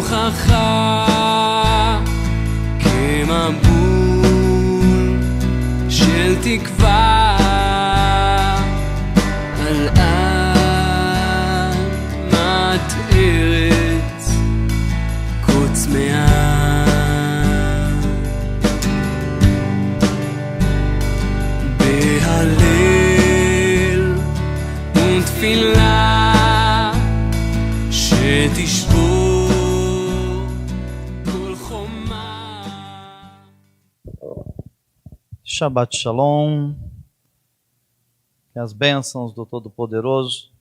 רוחך כמבול של תקווה על אדמת ארץ כה צמאה. בהלל ותפילה שתשבור כל חומה. Shabbat Shalom, que as bênçãos do Todo-Poderoso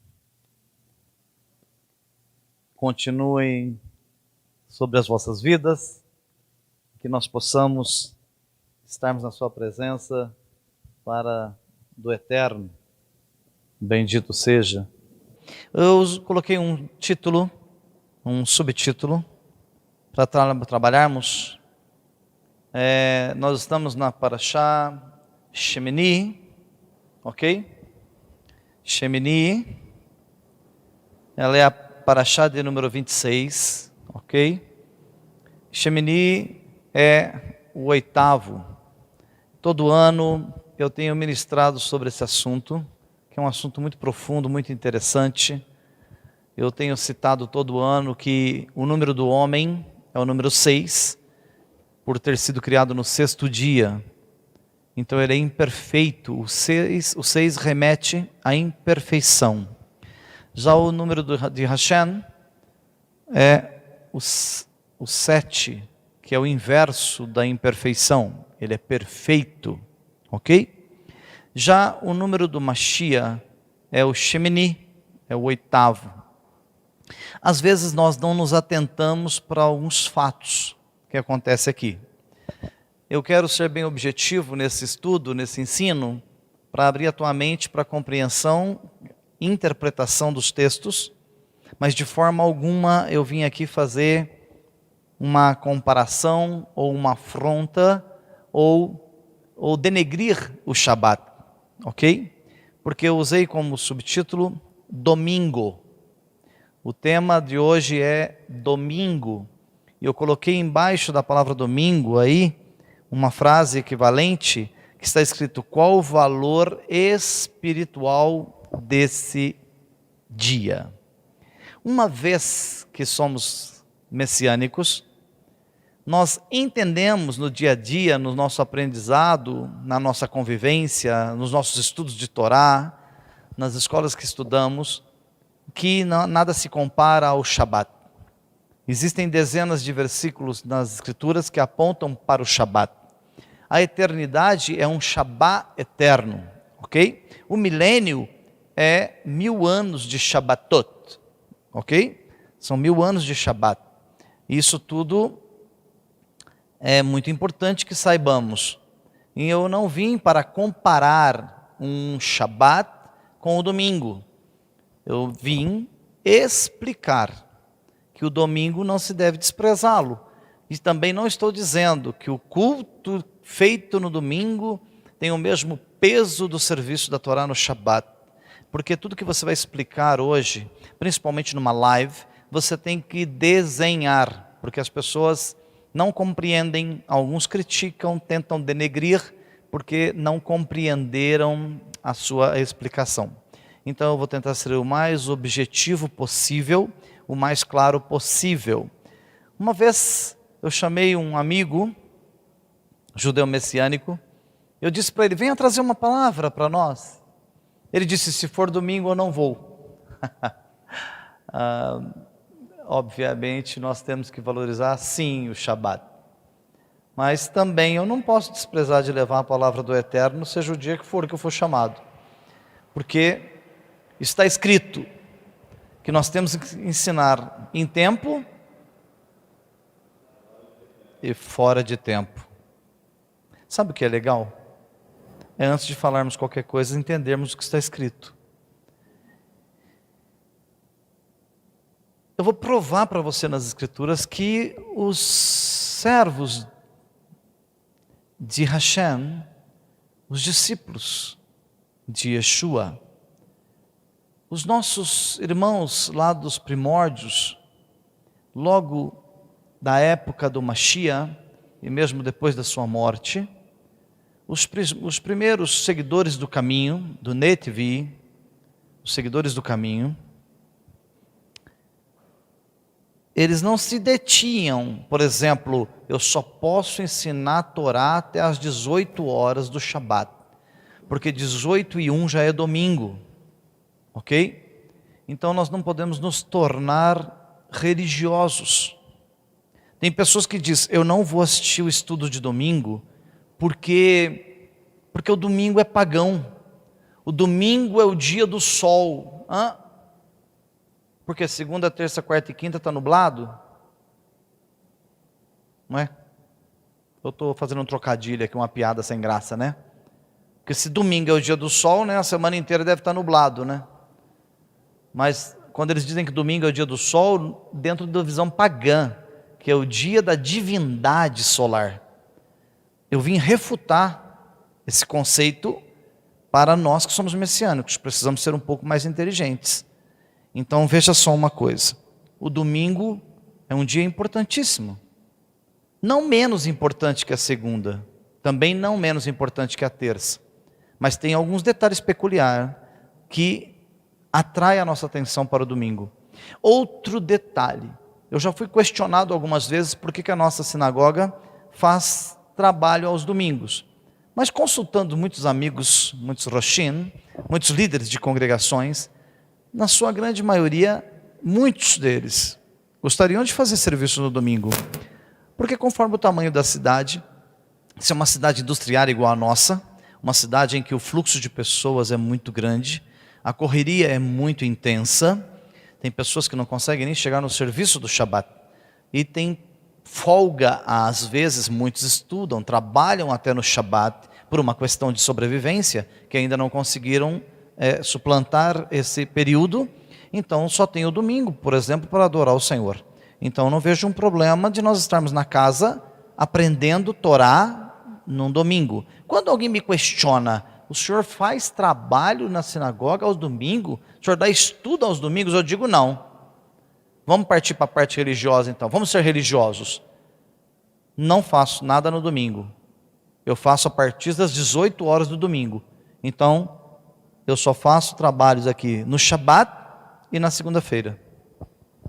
continuem sobre as vossas vidas, que nós possamos estarmos na sua presença para do Eterno. Bendito seja. Eu coloquei um título, um subtítulo, para trabalharmos. Nós estamos na Parashá Shemini, ok? Shemini, ela é a Parashá de número 26, ok? Shemini é o 8º. Todo ano eu tenho ministrado sobre esse assunto, que é um assunto muito profundo, muito interessante. Eu tenho citado todo ano que o número do homem é o número 6, por ter sido criado no 6º dia. Então ele é imperfeito. O 6 remete à imperfeição. Já o número de Hashem é o 7, que é o inverso da imperfeição. Ele é perfeito, ok? Já o número do Mashiach é o Shemini, é o 8º. Às vezes nós não nos atentamos para alguns fatos que acontece aqui. Eu quero ser bem objetivo nesse estudo, nesse ensino, para abrir a tua mente para a compreensão e interpretação dos textos, mas de forma alguma eu vim aqui fazer uma comparação ou uma afronta ou denegrir o Shabat, ok? Porque eu usei como subtítulo domingo. O tema de hoje é domingo. E eu coloquei embaixo da palavra domingo aí uma frase equivalente que está escrito: qual o valor espiritual desse dia? Uma vez que somos messiânicos, nós entendemos no dia a dia, no nosso aprendizado, na nossa convivência, nos nossos estudos de Torá, nas escolas que estudamos, que nada se compara ao Shabat. Existem dezenas de versículos nas Escrituras que apontam para o Shabat. A eternidade é um Shabat eterno, ok? O milênio é 1000 anos de Shabbatot, ok? São 1000 anos de Shabat. Isso tudo é muito importante que saibamos. E eu não vim para comparar um Shabat com o domingo. Eu vim explicar que o domingo não se deve desprezá-lo. E também não estou dizendo que o culto feito no domingo tem o mesmo peso do serviço da Torá no Shabat. Porque tudo que você vai explicar hoje, principalmente numa live, você tem que desenhar, porque as pessoas não compreendem, alguns criticam, tentam denegrir, porque não compreenderam a sua explicação. Então eu vou tentar ser o mais objetivo possível, o mais claro possível. Uma vez eu chamei um amigo, judeu messiânico, eu disse para ele: venha trazer uma palavra para nós. Ele disse: se for domingo eu não vou. Obviamente nós temos que valorizar sim o Shabat, mas também eu não posso desprezar de levar a palavra do Eterno, seja o dia que eu for chamado, porque está escrito que nós temos que ensinar em tempo e fora de tempo. Sabe o que é legal? É antes de falarmos qualquer coisa, entendermos o que está escrito. Eu vou provar para você nas Escrituras que os servos de Hashem, os discípulos de Yeshua, os nossos irmãos lá dos primórdios, logo da época do Mashiach, e mesmo depois da sua morte, os primeiros seguidores do caminho, do Netvi, os seguidores do caminho, eles não se detinham, por exemplo, eu só posso ensinar a Torá até às 18 horas do Shabat, porque 18:01 já é domingo, ok? Então nós não podemos nos tornar religiosos. Tem pessoas que dizem, eu não vou assistir o estudo de domingo, porque o domingo é pagão, o domingo é o dia do sol. Porque segunda, terça, quarta e quinta está nublado? Não é? Eu estou fazendo um trocadilho aqui, uma piada sem graça, né? Porque se domingo é o dia do sol, né, a semana inteira deve estar nublado, né? Mas quando eles dizem que domingo é o dia do sol, dentro da visão pagã, que é o dia da divindade solar, eu vim refutar esse conceito para nós que somos messiânicos, precisamos ser um pouco mais inteligentes. Então veja só uma coisa, o domingo é um dia importantíssimo, não menos importante que a segunda, também não menos importante que a terça, mas tem alguns detalhes peculiares que atraem a nossa atenção para o domingo. Outro detalhe, eu já fui questionado algumas vezes por que a nossa sinagoga faz trabalho aos domingos, mas consultando muitos amigos, muitos roshim, muitos líderes de congregações, na sua grande maioria, muitos deles gostariam de fazer serviço no domingo, porque conforme o tamanho da cidade, se é uma cidade industrial igual a nossa, uma cidade em que o fluxo de pessoas é muito grande, a correria é muito intensa, tem pessoas que não conseguem nem chegar no serviço do Shabat, e tem folga, às vezes muitos estudam, trabalham até no Shabat, por uma questão de sobrevivência, que ainda não conseguiram suplantar esse período, então só tem o domingo, por exemplo, para adorar o Senhor. Então não vejo um problema de nós estarmos na casa aprendendo Torá num domingo. Quando alguém me questiona, o senhor faz trabalho na sinagoga aos domingos? O senhor dá estudo aos domingos? Eu digo não. Vamos partir para a parte religiosa então, vamos ser religiosos. Não faço nada no domingo, eu faço a partir das 18 horas do domingo, então eu só faço trabalhos aqui no Shabat e na segunda-feira,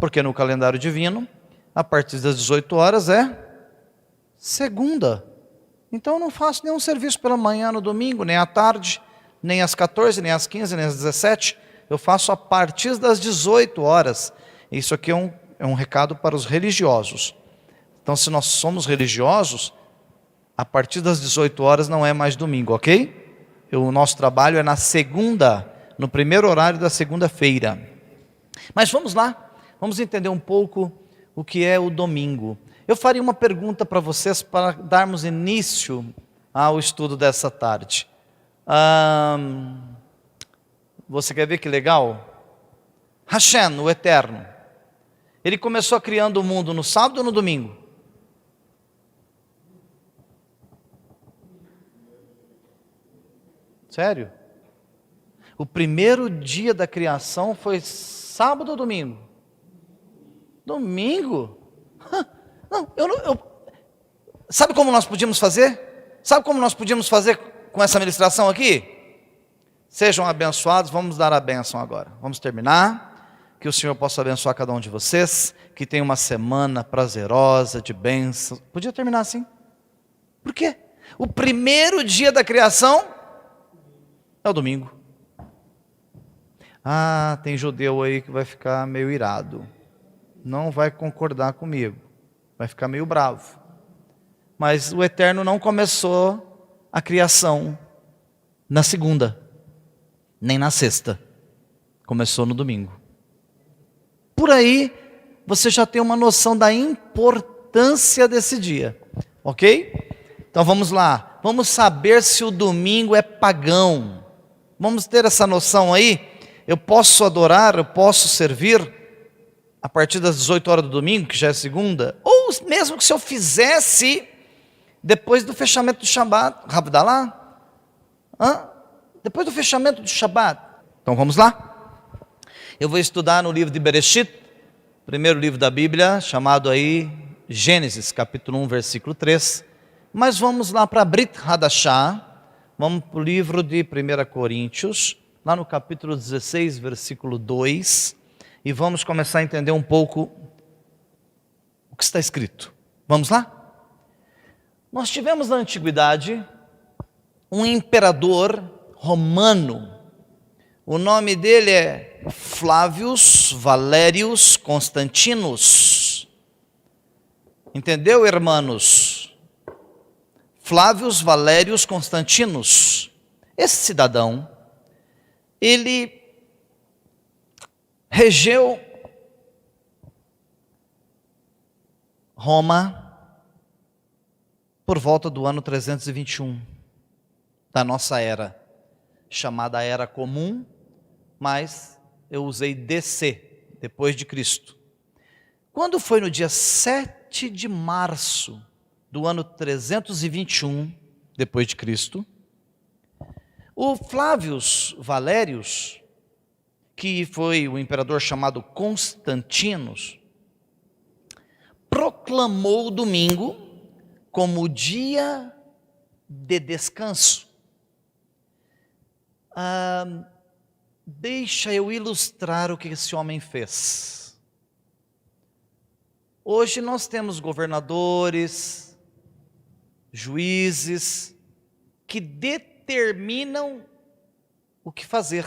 porque no calendário divino, a partir das 18 horas é segunda, então eu não faço nenhum serviço pela manhã no domingo, nem à tarde, nem às 14, nem às 15, nem às 17, eu faço a partir das 18 horas, isso aqui é um recado para os religiosos, então se nós somos religiosos, a partir das 18 horas não é mais domingo, ok? O nosso trabalho é na segunda, no primeiro horário da segunda-feira. Mas vamos lá, vamos entender um pouco o que é o domingo. Eu faria uma pergunta para vocês para darmos início ao estudo dessa tarde. Você quer ver que legal? Hashem, o Eterno, ele começou criando o mundo no sábado ou no domingo? Sério? O primeiro dia da criação foi sábado ou domingo? Domingo? Não, sabe como nós podíamos fazer? Sabe como nós podíamos fazer com essa ministração aqui? Sejam abençoados, vamos dar a bênção agora. Vamos terminar, que o Senhor possa abençoar cada um de vocês, que tenha uma semana prazerosa, de bênção. Podia terminar assim? Por quê? O primeiro dia da criação é o domingo. Tem judeu aí que vai ficar meio irado, não vai concordar comigo, vai ficar meio bravo, mas o Eterno não começou a criação na segunda, nem na sexta, começou no domingo. Por aí você já tem uma noção da importância desse dia, ok? Então vamos lá, vamos saber se o domingo é pagão. Vamos ter essa noção aí? Eu posso adorar, eu posso servir a partir das 18 horas do domingo, que já é segunda, ou mesmo que se eu fizesse depois do fechamento do Shabat, Havdalah, depois do fechamento do Shabat. Então vamos lá? Eu vou estudar no livro de Bereshit, primeiro livro da Bíblia, chamado aí Gênesis capítulo 1, versículo 3, mas vamos lá para Brit Hadashah, vamos para o livro de 1 Coríntios, lá no capítulo 16, versículo 2, e vamos começar a entender um pouco o que está escrito. Vamos lá? Nós tivemos na antiguidade um imperador romano, o nome dele é Flávios Valérios Constantinos. Entendeu, irmãos? Flávios Valérios Constantinos. Esse cidadão, ele regeu Roma por volta do ano 321 da nossa era, chamada Era Comum, mas eu usei DC, depois de Cristo. Quando foi no dia 7 de março do ano 321 depois de Cristo, o Flávios Valérios, que foi o imperador chamado Constantinos, proclamou o domingo como o dia de descanso. Deixa eu ilustrar o que esse homem fez. Hoje nós temos governadores, juízes, que determinam o que fazer,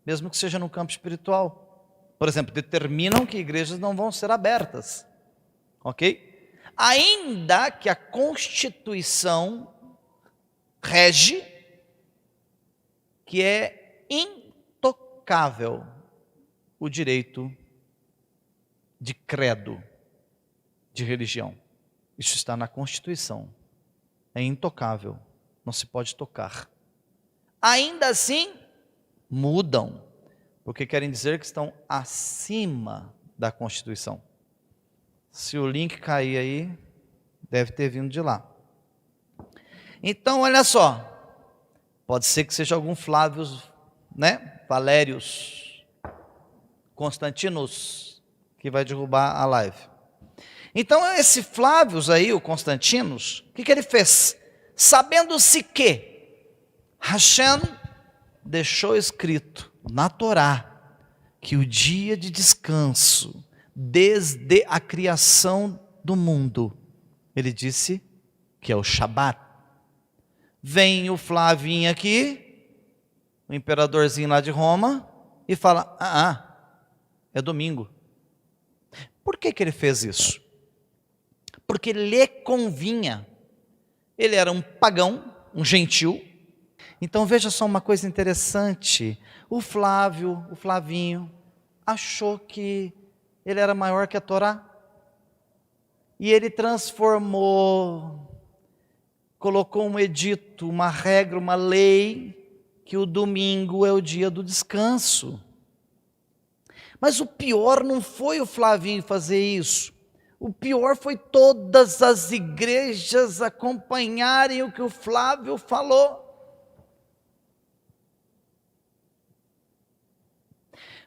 mesmo que seja no campo espiritual. Por exemplo, determinam que igrejas não vão ser abertas, ok? Ainda que a Constituição rege, que é intocável o direito de credo, de religião. Isso está na Constituição. É intocável, não se pode tocar. Ainda assim, mudam, porque querem dizer que estão acima da Constituição. Se o link cair aí, deve ter vindo de lá. Então, olha só, pode ser que seja algum Flávios, Valérios Constantinos, que vai derrubar a live. Então, esse Flávios aí, o Constantinos, o que ele fez? Sabendo-se que Hashem deixou escrito na Torá que o dia de descanso, desde a criação do mundo, ele disse que é o Shabat. Vem o Flavinho aqui, o imperadorzinho lá de Roma, e fala, é domingo. Por que ele fez isso? Porque lhe convinha. Ele era um pagão, um gentil. Então veja só uma coisa interessante. O Flavinho, achou que ele era maior que a Torá. E ele colocou um edito, uma regra, uma lei, que o domingo é o dia do descanso. Mas o pior não foi o Flavinho fazer isso. O pior foi todas as igrejas acompanharem o que o Flávio falou.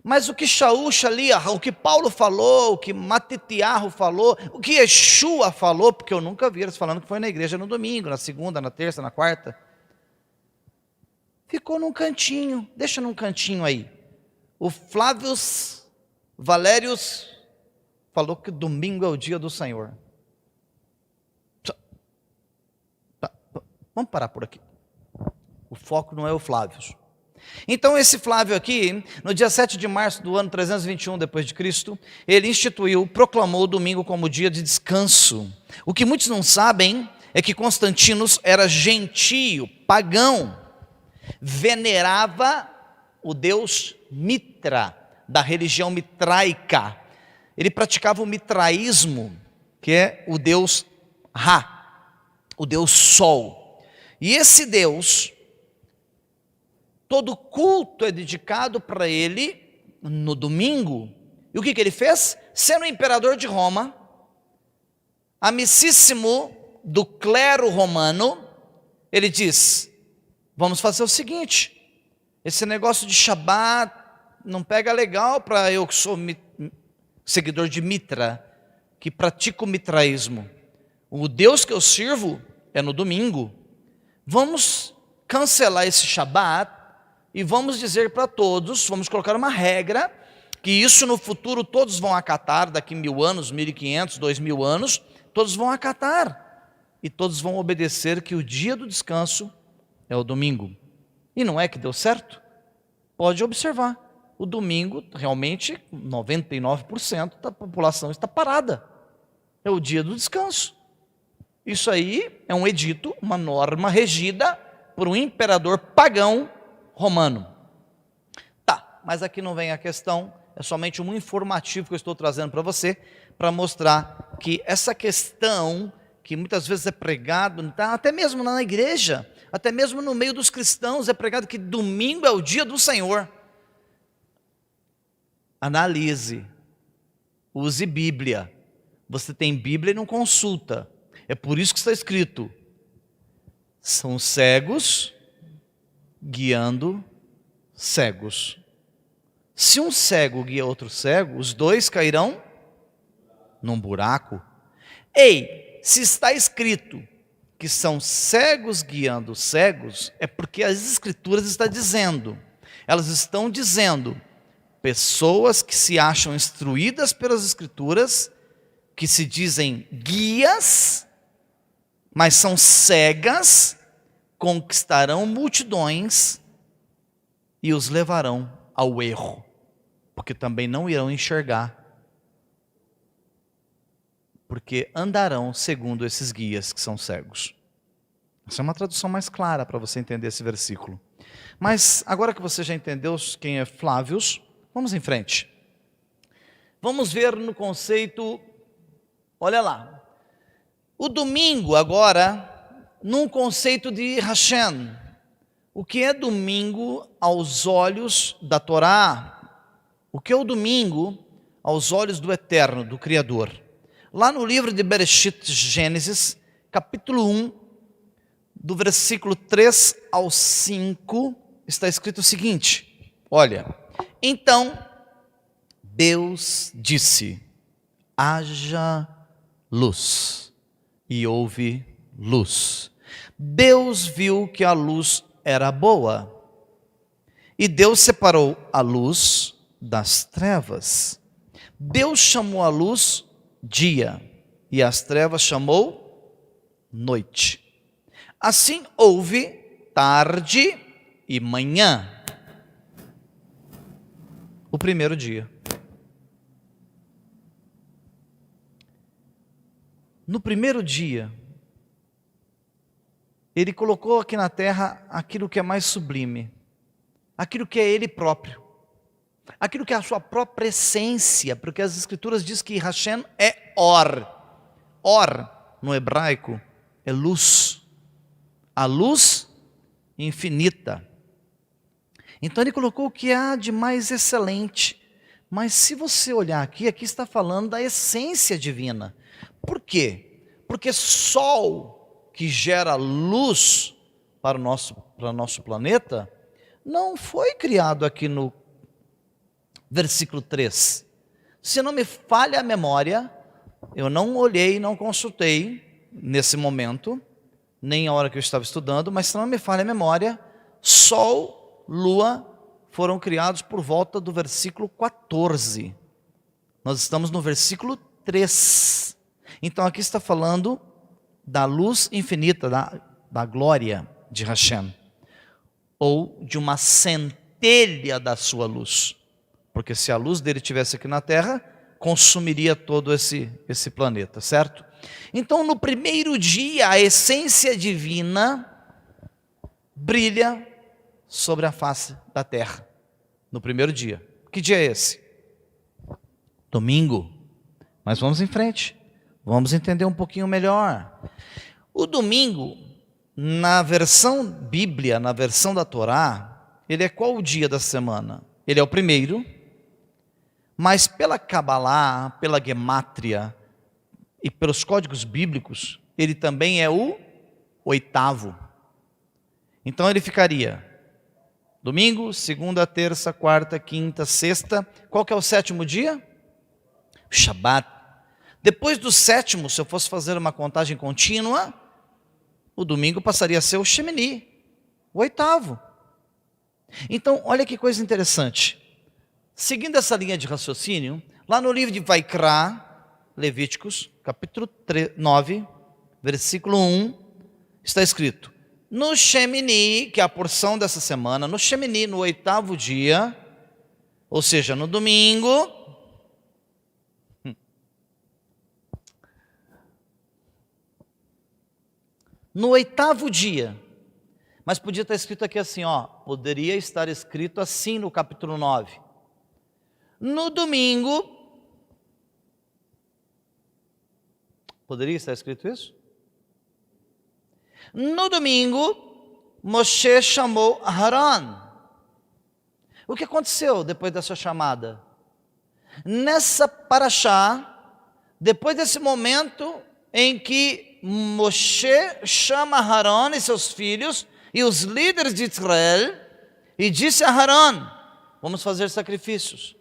Mas o que Shaul, Shaliach, o que Paulo falou, o que Matitiarro falou, o que Yeshua falou, porque eu nunca vi eles falando que foi na igreja no domingo, na segunda, na terça, na quarta. Ficou num cantinho, deixa num cantinho aí. O Flávios Valérios falou que domingo é o dia do Senhor. Vamos parar por aqui. O foco não é o Flávios. Então esse Flávio aqui, no dia 7 de março do ano 321 depois de Cristo, ele proclamou o domingo como dia de descanso. O que muitos não sabem é que Constantinos era gentio, pagão, venerava o deus Mitra, da religião mitraica. Ele praticava o mitraísmo, que é o deus Ra, o deus Sol. E esse deus, todo culto é dedicado para ele no domingo. E o que ele fez? Sendo imperador de Roma, amicíssimo do clero romano, ele diz, vamos fazer o seguinte, esse negócio de Shabat não pega legal para eu que sou seguidor de Mitra. que pratica o mitraísmo. O Deus que eu sirvo é no domingo. Vamos cancelar esse Shabat e vamos dizer para todos, vamos colocar uma regra, que isso no futuro todos vão acatar, daqui 1000 anos, 1500, 2000 anos, todos vão acatar. E todos vão obedecer que o dia do descanso é o domingo. E não é que deu certo? Pode observar. O domingo, realmente, 99% da população está parada. É o dia do descanso. Isso aí é um edito, uma norma regida por um imperador pagão romano. Tá, mas aqui não vem a questão, é somente um informativo que eu estou trazendo para você, para mostrar que essa questão, que muitas vezes é pregado, tá, até mesmo na igreja, até mesmo no meio dos cristãos, é pregado que domingo é o dia do Senhor. Analise, use Bíblia. Você tem Bíblia e não consulta. É por isso que está escrito: são cegos guiando cegos. Se um cego guia outro cego, os dois cairão num buraco. Ei, se está escrito que são cegos guiando cegos, é porque as Escrituras estão dizendo, elas estão dizendo, pessoas que se acham instruídas pelas Escrituras, que se dizem guias, mas são cegas, conquistarão multidões e os levarão ao erro, porque também não irão enxergar, porque andarão segundo esses guias que são cegos. Essa é uma tradução mais clara para você entender esse versículo. Mas agora que você já entendeu quem é Flávio, vamos em frente. Vamos ver no conceito, olha lá, o domingo agora, num conceito de Hashem. O que é domingo aos olhos da Torá? O que é o domingo aos olhos do Eterno, do Criador? Lá no livro de Bereshit, Gênesis, capítulo 1, do versículo 3 ao 5, está escrito o seguinte, olha, então Deus disse, haja luz. E houve luz. Deus viu que a luz era boa. E Deus separou a luz das trevas. Deus chamou a luz dia, e as trevas chamou noite. Assim houve tarde e manhã. O primeiro dia. No primeiro dia, Ele colocou aqui na terra aquilo que é mais sublime, aquilo que é Ele próprio, aquilo que é a sua própria essência, porque as Escrituras dizem que Hashem é Or. Or, no hebraico, é luz, a luz infinita. Então Ele colocou o que há de mais excelente, mas se você olhar aqui está falando da essência divina. Por quê? Porque sol que gera luz para o nosso planeta não foi criado aqui no versículo 3. Se não me falha a memória, eu não olhei, não consultei nesse momento, nem a hora que eu estava estudando, mas se não me falha a memória, sol, lua foram criados por volta do versículo 14. Nós estamos no versículo 3. Então aqui está falando da luz infinita, da glória de Hashem, ou de uma centelha da sua luz, porque se a luz dele estivesse aqui na terra, consumiria todo esse planeta, certo? Então no primeiro dia, a essência divina brilha sobre a face da terra, no primeiro dia. Que dia é esse? Domingo. Mas vamos em frente. Vamos entender um pouquinho melhor. O domingo, na versão Bíblia, na versão da Torá, ele é qual o dia da semana? Ele é o primeiro, mas pela Cabalá, pela Gemátria e pelos códigos bíblicos, ele também é o oitavo. Então ele ficaria domingo, segunda, terça, quarta, quinta, sexta. Qual que é o sétimo dia? Shabat. Depois do sétimo, se eu fosse fazer uma contagem contínua, o domingo passaria a ser o Shemini, o oitavo. Então, olha que coisa interessante. Seguindo essa linha de raciocínio, lá no livro de Vaikra, Levíticos, capítulo 9, versículo 1, está escrito: no Shemini, que é a porção dessa semana, no Shemini, no oitavo dia, ou seja, no domingo, no oitavo dia, mas podia estar escrito aqui assim, poderia estar escrito assim no capítulo 9. No domingo, poderia estar escrito isso? No domingo, Moshe chamou Aharon. O que aconteceu depois dessa chamada? Nessa paraxá, depois desse momento em que Moshe chama Aharon e seus filhos e os líderes de Israel e disse a Aharon: vamos fazer sacrifícios.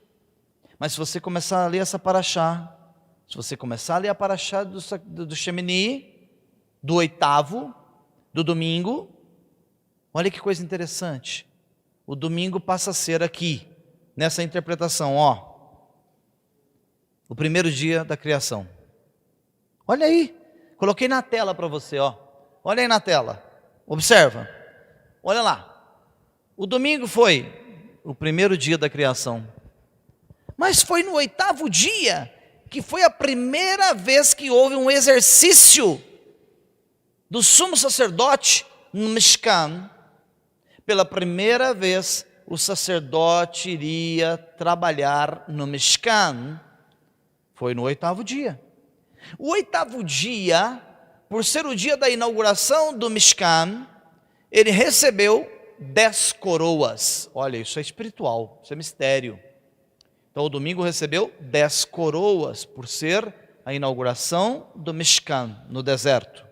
Mas se você começar a ler essa paraxá, se você começar a ler a paraxá do Shemini, do oitavo, do domingo, olha que coisa interessante. O domingo passa a ser aqui, nessa interpretação, o primeiro dia da criação. Olha aí, coloquei na tela para você, olha aí na tela, observa, olha lá. O domingo foi o primeiro dia da criação, mas foi no oitavo dia que foi a primeira vez que houve um exercício do sumo sacerdote no Mishkan. Pela primeira vez, o sacerdote iria trabalhar no Mishkan. Foi no oitavo dia. O oitavo dia, por ser o dia da inauguração do Mishkan, ele recebeu 10 coroas. Olha, isso é espiritual, isso é mistério. Então o domingo recebeu 10 coroas, por ser a inauguração do Mishkan, no deserto.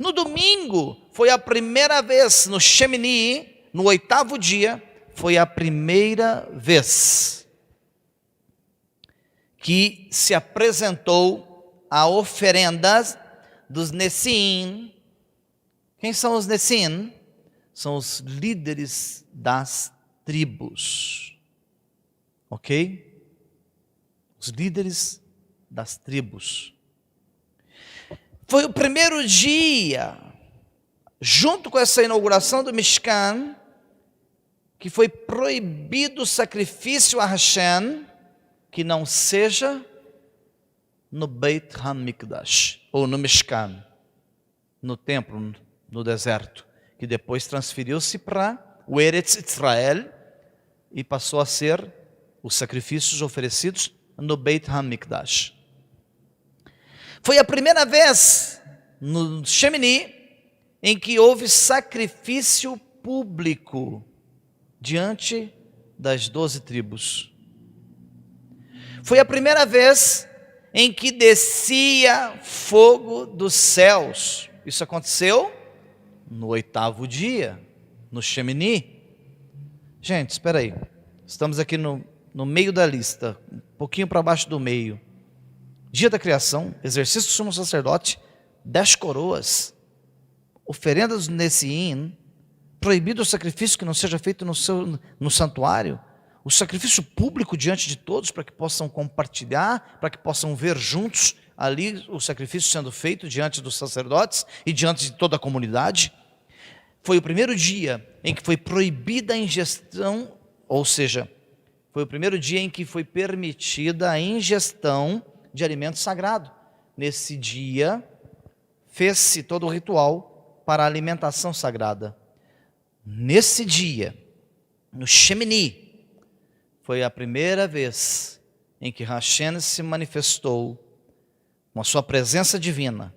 No domingo, foi a primeira vez, no Shemini, no oitavo dia, foi a primeira vez que se apresentou a oferenda dos Nessim. Quem são os Nessim? São os líderes das tribos. Ok? Os líderes das tribos. Foi o primeiro dia, junto com essa inauguração do Mishkan, que foi proibido o sacrifício a Hashem, que não seja no Beit HaMikdash, ou no Mishkan, no templo, no deserto, que depois transferiu-se para o Eretz Israel e passou a ser os sacrifícios oferecidos no Beit HaMikdash. Foi a primeira vez no Shemini em que houve sacrifício público diante das 12 tribos. Foi a primeira vez em que descia fogo dos céus. Isso aconteceu no oitavo dia, no Shemini. Gente, espera aí. Estamos aqui no meio da lista, um pouquinho para baixo do meio. Dia da criação, exercício do sumo sacerdote, 10 coroas, oferendas Nessim, proibido o sacrifício que não seja feito no santuário, o sacrifício público diante de todos, para que possam compartilhar, para que possam ver juntos ali o sacrifício sendo feito diante dos sacerdotes e diante de toda a comunidade. Foi o primeiro dia em que foi proibida a ingestão, ou seja, foi o primeiro dia em que foi permitida a ingestão de alimento sagrado. Nesse dia, fez-se todo o ritual para a alimentação sagrada. Nesse dia, no Shemini, foi a primeira vez em que Hashem se manifestou com a sua presença divina,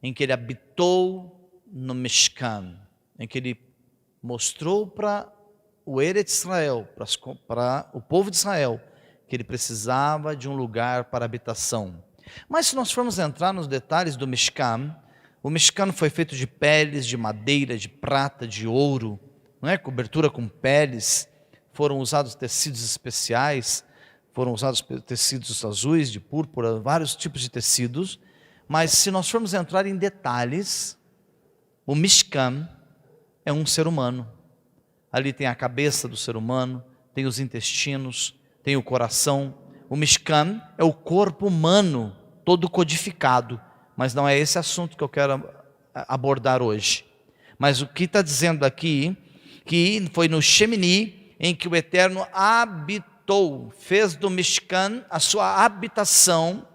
em que ele habitou no Mishkan, em que ele mostrou para o Eretz Israel, para o povo de Israel, que ele precisava de um lugar para habitação. Mas se nós formos entrar nos detalhes do Mishkan, o Mishkan foi feito de peles, de madeira, de prata, de ouro, não é? Cobertura com peles, foram usados tecidos especiais, foram usados tecidos azuis, de púrpura, vários tipos de tecidos. Mas se nós formos entrar em detalhes, o Mishkan é um ser humano. Ali tem a cabeça do ser humano, tem os intestinos, tem o coração. O Mishkan é o corpo humano, todo codificado. Mas não é esse assunto que eu quero abordar hoje. Mas o que está dizendo aqui, que foi no Shemini, em que o Eterno habitou, fez do Mishkan a sua habitação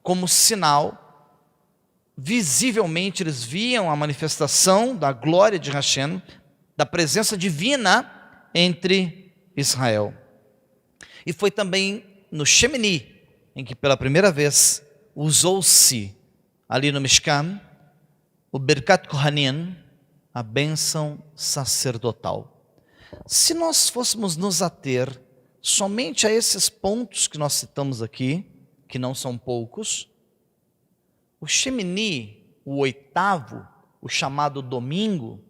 como sinal. Visivelmente eles viam a manifestação da glória de Hashem, da presença divina entre Israel. E foi também no Shemini, em que pela primeira vez usou-se ali no Mishkan o Birkat Kohanim, a bênção sacerdotal. Se nós fôssemos nos ater somente a esses pontos que nós citamos aqui, que não são poucos, o Shemini, o oitavo, o chamado domingo,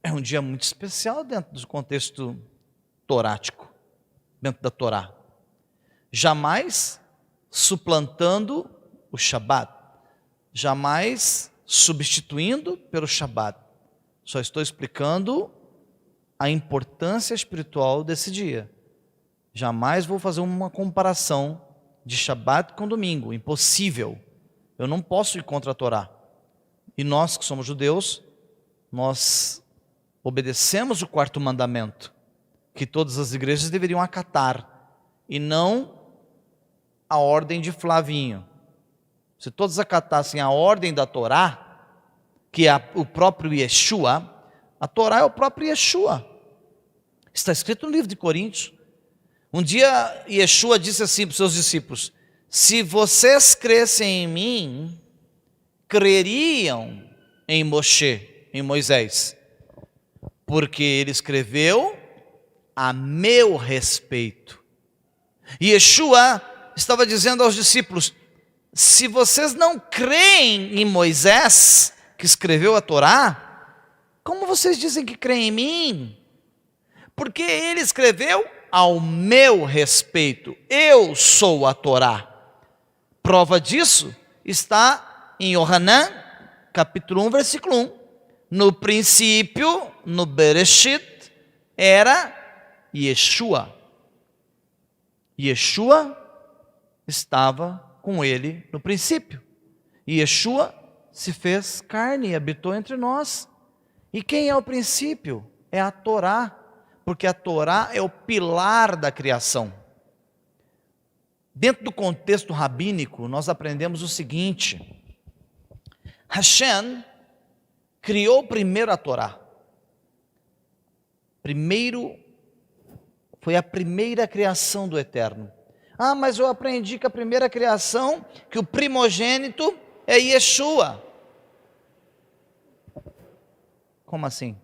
é um dia muito especial dentro do contexto torático, dentro da Torá. Jamais suplantando o Shabat, jamais substituindo pelo Shabat. Só estou explicando a importância espiritual desse dia. Jamais vou fazer uma comparação de Shabat com domingo, impossível. Eu não posso ir contra a Torá. E nós que somos judeus, nós obedecemos o quarto mandamento, que todas as igrejas deveriam acatar, e não a ordem de Flavinho. Se todos acatassem a ordem da Torá, que é o próprio Yeshua, a Torá é o próprio Yeshua. Está escrito no livro de Coríntios. Um dia Yeshua disse assim para os seus discípulos: se vocês crescem em mim, creriam em Moshe, em Moisés, porque ele escreveu a meu respeito. E Yeshua estava dizendo aos discípulos: se vocês não creem em Moisés, que escreveu a Torá, como vocês dizem que creem em mim? Porque ele escreveu ao meu respeito, eu sou a Torá. Prova disso está em Yohanan, capítulo 1, versículo 1. No princípio, no Bereshit, era Yeshua. Yeshua estava com ele no princípio. E Yeshua se fez carne e habitou entre nós. E quem é o princípio? É a Torá, porque a Torá é o pilar da criação. Dentro do contexto rabínico, nós aprendemos o seguinte: Hashem criou primeiro a Torá. Foi a primeira criação do Eterno. Ah, mas eu aprendi que a primeira criação, que o primogênito é Yeshua. Como assim?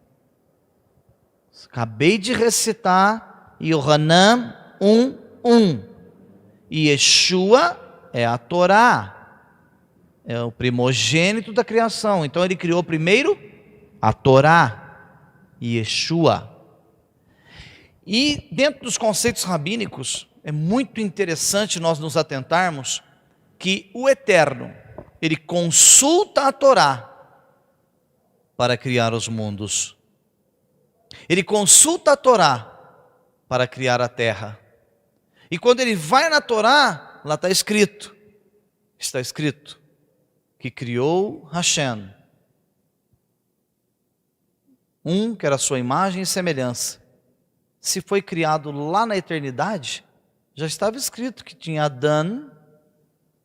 Acabei de recitar Yohanan 1:1. E Yeshua é a Torá, é o primogênito da criação. Então ele criou primeiro a Torá, Yeshua. E dentro dos conceitos rabínicos, é muito interessante nós nos atentarmos que o Eterno, ele consulta a Torá para criar os mundos. Ele consulta a Torá para criar a terra. E quando ele vai na Torá, lá está escrito que criou Hashem, que era a sua imagem e semelhança. Se foi criado lá na eternidade, já estava escrito que tinha Adão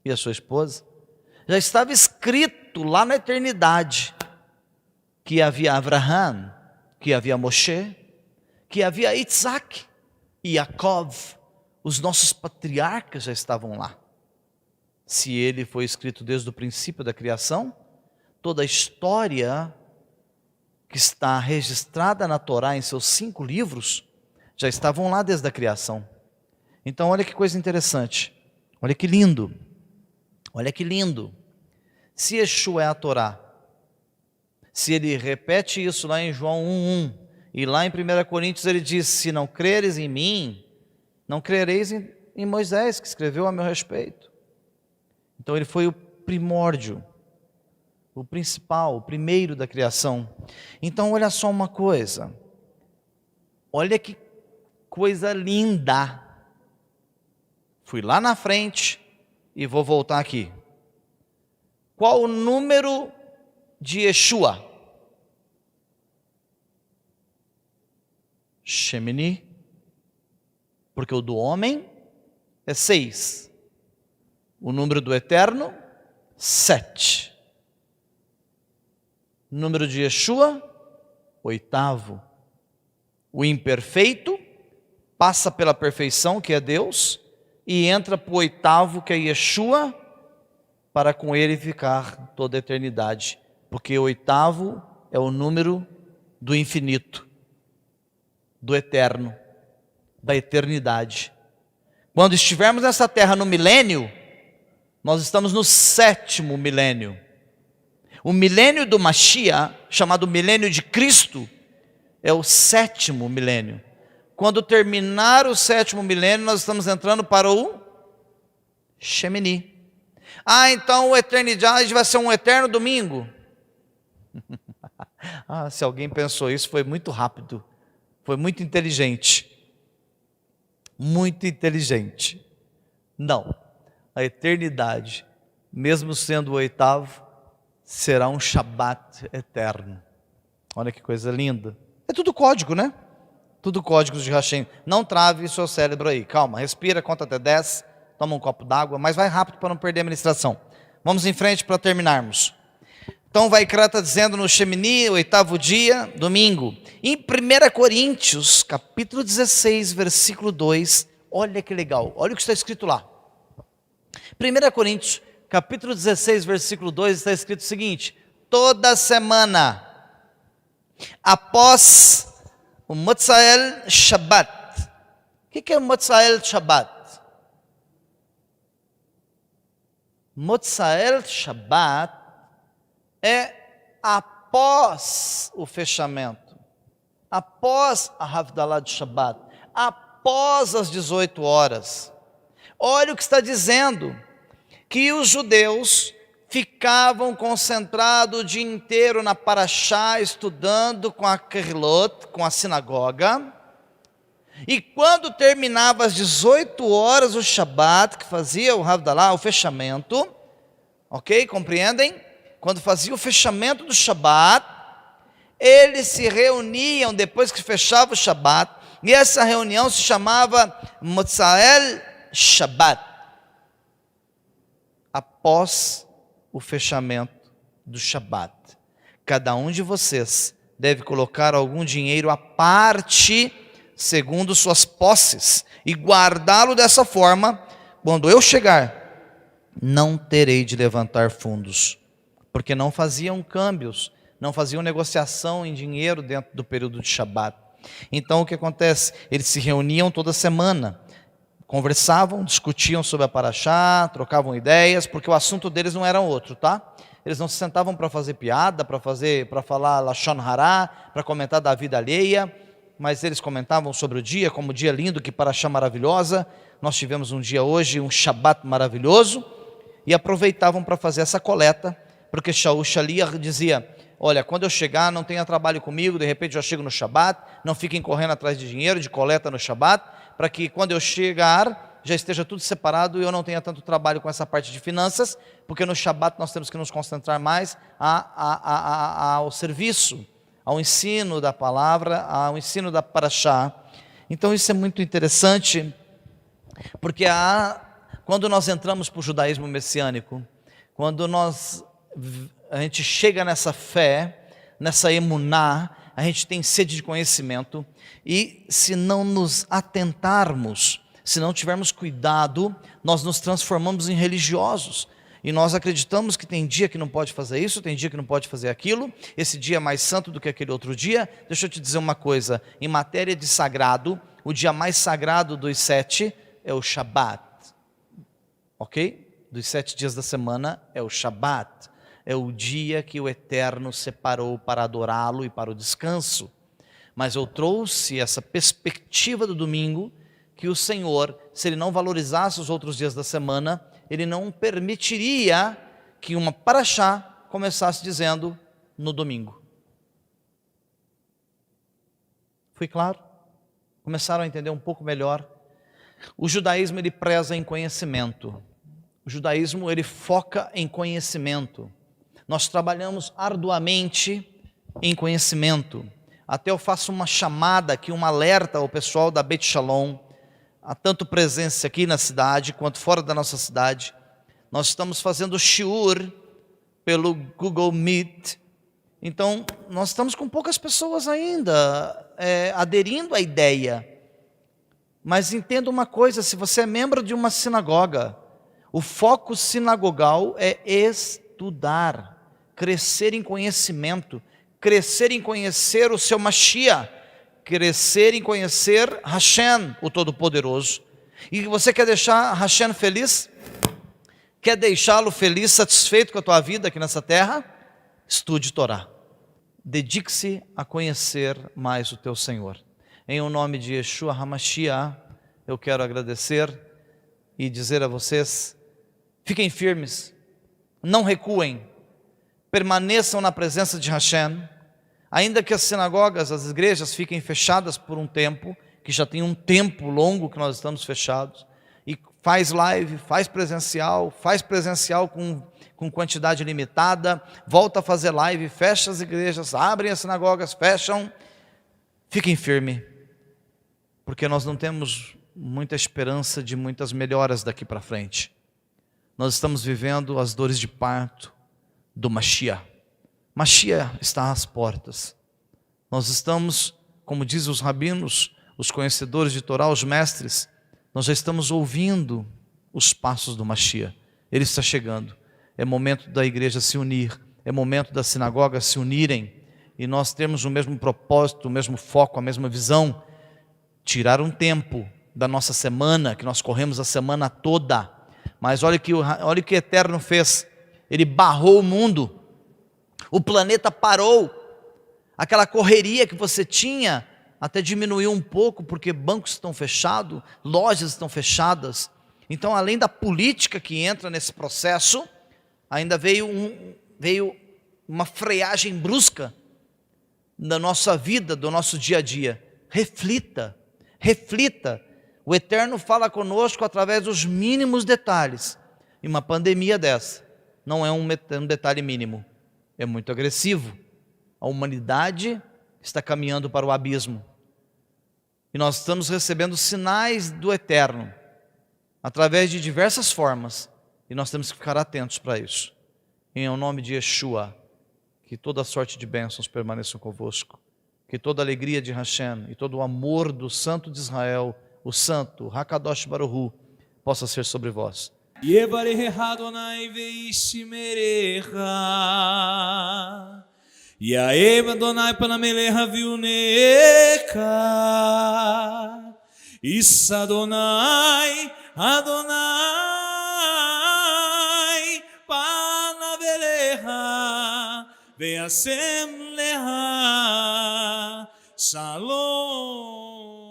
e a sua esposa. Já estava escrito lá na eternidade que havia Abraham, que havia Moshe, que havia Isaac e Jacob. Os nossos patriarcas já estavam lá. Se ele foi escrito desde o princípio da criação, toda a história que está registrada na Torá em seus 5 livros, já estavam lá desde a criação. Então olha que coisa interessante, olha que lindo, se Yeshua é a Torá, se ele repete isso lá em João 1:1, e lá em 1 Coríntios ele diz: se não creres em mim, não crereis em Moisés, que escreveu a meu respeito. Então ele foi o primórdio, o principal, o primeiro da criação. Então olha só uma coisa, olha que coisa linda. Fui lá na frente e vou voltar aqui. Qual o número de Yeshua? Shemini, porque o do homem é 6. O número do eterno, 7. O número de Yeshua, 8. O imperfeito passa pela perfeição, que é Deus, e entra para o 8, que é Yeshua, para com ele ficar toda a eternidade. Porque o 8 é o número do infinito, do eterno, da eternidade. Quando estivermos nessa terra no milênio, nós estamos no 7º milênio. O milênio do Mashiach, chamado milênio de Cristo, é o 7º milênio. Quando terminar o 7º milênio, nós estamos entrando para o Shemini. Então a eternidade vai ser um eterno domingo. Se alguém pensou isso, foi muito rápido. Foi muito inteligente. Muito inteligente. Não. A eternidade, mesmo sendo o 8º, será um Shabat eterno. Olha que coisa linda. É tudo código, né? Tudo códigos de Hashem. Não trave seu cérebro aí. Calma, respira, conta até 10. Toma um copo d'água, mas vai rápido para não perder a ministração. Vamos em frente para terminarmos. Então Vaikra está dizendo no Shemini, 8º dia, domingo. Em 1 Coríntios, capítulo 16, versículo 2, olha que legal, olha o que está escrito lá. 1 Coríntios, capítulo 16, versículo 2, está escrito o seguinte: toda semana, após o Motzael Shabbat. O que é o Motzael Shabbat? Motzael Shabbat é após o fechamento, após a Havdalah de Shabbat, após as 18 horas. Olha o que está dizendo, que os judeus ficavam concentrados o dia inteiro na Parashá, estudando com a Kerilot, com a sinagoga, e quando terminava às 18 horas o Shabbat, que fazia o Havdalah, o fechamento, ok? Compreendem? Quando fazia o fechamento do Shabbat, eles se reuniam depois que fechava o Shabbat, e essa reunião se chamava Motzael Shabbat, após o fechamento do Shabbat. Cada um de vocês deve colocar algum dinheiro à parte, segundo suas posses, e guardá-lo dessa forma. Quando eu chegar, não terei de levantar fundos, porque não faziam câmbios, não faziam negociação em dinheiro dentro do período de Shabbat. Então o que acontece? Eles se reuniam toda semana, conversavam, discutiam sobre a Parashá, trocavam ideias, porque o assunto deles não era outro, tá? Eles não se sentavam para fazer piada, para falar Lashon Hará, para comentar da vida alheia, mas eles comentavam sobre o dia, como dia lindo, que Parashá maravilhosa. Nós tivemos um dia hoje, um Shabbat maravilhoso, e aproveitavam para fazer essa coleta, porque Shaul Shaliach dizia: olha, quando eu chegar, não tenha trabalho comigo, de repente eu chego no Shabbat, não fiquem correndo atrás de dinheiro, de coleta no Shabbat, para que quando eu chegar, já esteja tudo separado e eu não tenha tanto trabalho com essa parte de finanças, porque no Shabbat nós temos que nos concentrar mais ao serviço, ao ensino da palavra, ao ensino da Parashá. Então isso é muito interessante, porque quando nós entramos para o judaísmo messiânico, quando a gente chega nessa fé, nessa emuná, a gente tem sede de conhecimento, e se não nos atentarmos, se não tivermos cuidado, nós nos transformamos em religiosos, e nós acreditamos que tem dia que não pode fazer isso, tem dia que não pode fazer aquilo, esse dia é mais santo do que aquele outro dia. Deixa eu te dizer uma coisa, em matéria de sagrado, o dia mais sagrado dos 7 é o Shabbat, ok? Dos 7 dias da semana é o Shabbat, é o dia que o Eterno separou para adorá-lo e para o descanso. Mas eu trouxe essa perspectiva do domingo, que o Senhor, se Ele não valorizasse os outros dias da semana, Ele não permitiria que uma paraxá começasse dizendo no domingo. Foi claro? Começaram a entender um pouco melhor? O judaísmo, ele preza em conhecimento. O judaísmo, ele foca em conhecimento. Nós trabalhamos arduamente em conhecimento. Até eu faço uma chamada aqui, um alerta ao pessoal da Beit Shalom. Há tanto presença aqui na cidade, quanto fora da nossa cidade. Nós estamos fazendo shiur pelo Google Meet. Então, nós estamos com poucas pessoas ainda aderindo à ideia. Mas entenda uma coisa, se você é membro de uma sinagoga, o foco sinagogal é estudar, crescer em conhecimento, crescer em conhecer o seu Mashiach, crescer em conhecer Hashem, o Todo-Poderoso. E você quer deixar Hashem feliz? Quer deixá-lo feliz, satisfeito com a tua vida aqui nessa terra? Estude Torá. Dedique-se a conhecer mais o teu Senhor. Em o nome de Yeshua HaMashiach, eu quero agradecer e dizer a vocês, fiquem firmes, não recuem, permaneçam na presença de Hashem, ainda que as sinagogas, as igrejas fiquem fechadas por um tempo, que já tem um tempo longo que nós estamos fechados, e faz live, faz presencial com quantidade limitada, volta a fazer live, fecha as igrejas, abrem as sinagogas, fecham, fiquem firmes, porque nós não temos muita esperança de muitas melhoras daqui para frente. Nós estamos vivendo as dores de parto do Mashiach. Mashiach está às portas. Nós estamos, como dizem os rabinos, os conhecedores de Torá, os mestres, nós já estamos ouvindo os passos do Mashiach. Ele está chegando. É momento da igreja se unir, é momento das sinagogas se unirem e nós termos o mesmo propósito, o mesmo foco, a mesma visão. Tirar um tempo da nossa semana, que nós corremos a semana toda, mas olha o que o Eterno fez. Ele barrou o mundo, o planeta parou, aquela correria que você tinha até diminuiu um pouco, porque bancos estão fechados, lojas estão fechadas. Então, além da política que entra nesse processo, ainda veio uma freagem brusca da nossa vida, do nosso dia a dia. Reflita. O Eterno fala conosco através dos mínimos detalhes. E uma pandemia dessa não é um detalhe mínimo, é muito agressivo. A humanidade está caminhando para o abismo. E nós estamos recebendo sinais do Eterno, através de diversas formas. E nós temos que ficar atentos para isso. Em nome de Yeshua, que toda sorte de bênçãos permaneçam convosco. Que toda a alegria de Hashem e todo o amor do Santo de Israel, o Santo, Hakadosh Baruch Hu, possa ser sobre vós. Yevarecha Adonai veishmerecha, Yaev Adonai panamelecha viunecha, Issa Adonai panavelecha, Veasem lecha Shalom.